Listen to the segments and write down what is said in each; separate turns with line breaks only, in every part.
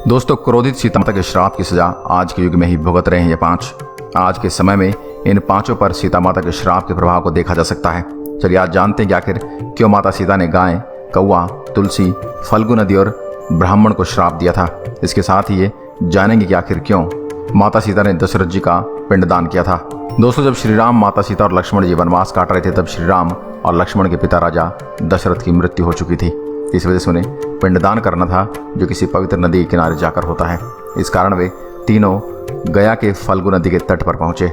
दोस्तों, क्रोधित सीता माता के श्राप की सजा आज के युग में ही भुगत रहे हैं ये 5। आज के समय में इन 5 पर सीता माता के श्राप के प्रभाव को देखा जा सकता है। चलिए आज जानते हैं कि आखिर क्यों माता सीता ने गाय, कौवा, तुलसी, फल्गु नदी और ब्राह्मण को श्राप दिया था। इसके साथ ही ये जानेंगे कि आखिर क्यों माता सीता ने दशरथ जी का पिंडदान किया था। दोस्तों, जब श्री राम, माता सीता और लक्ष्मण जी वनवास काट रहे थे तब श्री राम और लक्ष्मण के पिता राजा दशरथ की मृत्यु हो चुकी थी। इस वजह से उन्हें पिंडदान करना था, जो किसी पवित्र नदी के किनारे जाकर होता है। इस कारण वे तीनों गया के फल्गु नदी के तट पर पहुंचे।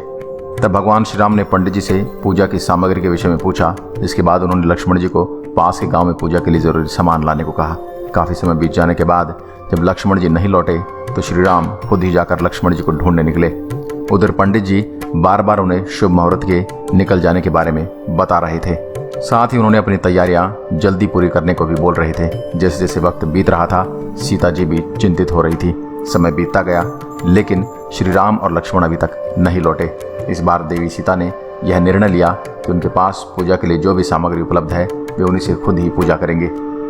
तब भगवान श्री राम ने पंडित जी से पूजा की सामग्री के विषय में पूछा। जिसके बाद उन्होंने लक्ष्मण जी को पास के गांव में पूजा के लिए जरूरी सामान लाने को कहा। काफी समय बीत जाने के बाद जब लक्ष्मण जी नहीं लौटे तो श्री राम खुद ही जाकर लक्ष्मण जी को ढूंढने निकले। उधर पंडित जी बार बार उन्हें शुभ मुहूर्त के निकल जाने के बारे में बता रहे थे। साथ ही उन्होंने अपनी तैयारियां जल्दी पूरी करने को भी बोल रहे थे। जैसे जैसे वक्त बीत रहा था, सीता जी भी चिंतित हो रही थी। समय बीतता गया, लेकिन श्री राम और लक्ष्मण अभी तक नहीं लौटे। इस बार देवी सीता ने यह निर्णय लिया कि उनके पास पूजा के लिए जो भी सामग्री उपलब्ध है वे उन्हीं से खुद ही पूजा करेंगे।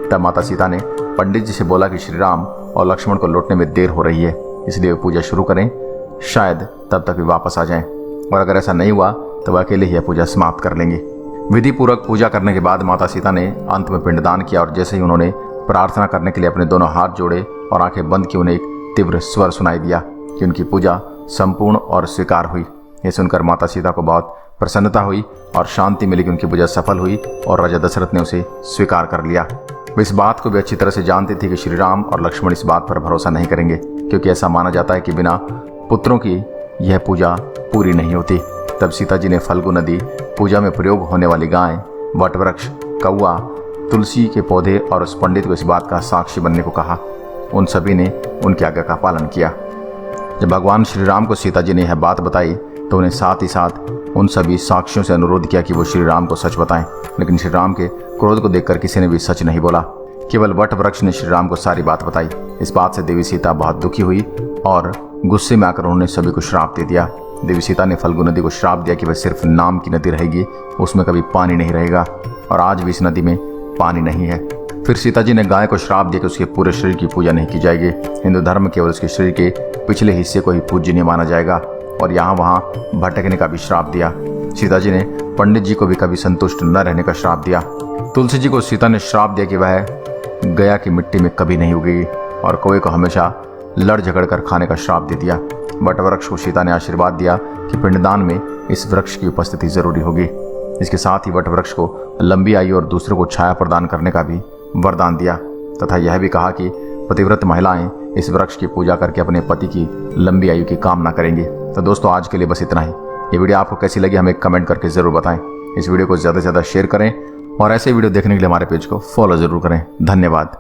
तब माता सीता ने पंडित जी से बोला कि श्री राम और लक्ष्मण को लौटने में देर हो रही है, इसलिए वे पूजा शुरू करें। शायद तब तक वे वापस आ जाएं, और अगर ऐसा नहीं हुआ तो वह अकेले ही यह पूजा समाप्त कर लेंगे। विधि पूर्वक पूजा करने के बाद माता सीता ने अंत में पिंडदान किया, और जैसे ही उन्होंने प्रार्थना करने के लिए अपने दोनों हाथ जोड़े और आंखें बंद की, उन्हें एक तीव्र स्वर सुनाई दिया कि उनकी पूजा संपूर्ण और स्वीकार हुई। यह सुनकर माता सीता को बहुत प्रसन्नता हुई और शांति मिली कि उनकी पूजा सफल हुई और राजा दशरथ ने उसे स्वीकार कर लिया। वे इस बात को भी अच्छी तरह से जानते थे कि श्री राम और लक्ष्मण इस बात पर भरोसा नहीं करेंगे, क्योंकि ऐसा माना जाता है कि बिना पुत्रों की यह पूजा पूरी नहीं होती। तब सीता जी ने फल्गु नदी, पूजा में प्रयोग होने वाली गाय, वटवृक्ष, कौवा, तुलसी के पौधे और उस पंडित को इस बात का साक्षी बनने को कहा। उन सभी ने उनकी आज्ञा का पालन किया। जब भगवान श्री राम को सीता जी ने यह बात बताई तो उन्हें साथ ही साथ उन सभी साक्षियों से अनुरोध किया कि वो श्री राम को सच बताएं। लेकिन श्री राम के क्रोध को देखकर किसी ने भी सच नहीं बोला। केवल वट वृक्ष ने श्री राम को सारी बात बताई। इस बात से देवी सीता बहुत दुखी हुई और गुस्से में आकर उन्होंने सभी को श्राप दे दिया। देवी सीता ने फल्गु नदी को श्राप दिया कि वह सिर्फ नाम की नदी रहेगी, उसमें कभी पानी नहीं रहेगा, और आज भी इस नदी में पानी नहीं है। फिर सीता जी ने गाय को श्राप दिया कि उसके पूरे शरीर की पूजा नहीं की जाएगी। हिंदू धर्म केवल उसके शरीर के पिछले हिस्से को ही पूजनीय माना जाएगा, और यहाँ वहाँ भटकने का भी श्राप दिया। सीता जी ने पंडित जी को भी कभी संतुष्ट न रहने का श्राप दिया। तुलसी जी को सीता ने श्राप दिया कि वह गया की मिट्टी में कभी नहीं उगेगी, और कौवे को हमेशा लड़ झगड़ कर खाने का श्राप दे दिया। वट वृक्ष को सीता ने आशीर्वाद दिया कि पिंडदान में इस वृक्ष की उपस्थिति जरूरी होगी। इसके साथ ही वट वृक्ष को लंबी आयु और दूसरों को छाया प्रदान करने का भी वरदान दिया, तथा यह भी कहा कि पतिव्रत महिलाएं इस वृक्ष की पूजा करके अपने पति की लंबी आयु की कामना करेंगे। तो दोस्तों, आज के लिए बस इतना ही। ये वीडियो आपको कैसी लगी हमें कमेंट करके जरूर बताएं। इस वीडियो को ज़्यादा से ज़्यादा शेयर करें और ऐसे वीडियो देखने के लिए हमारे पेज को फॉलो जरूर करें। धन्यवाद।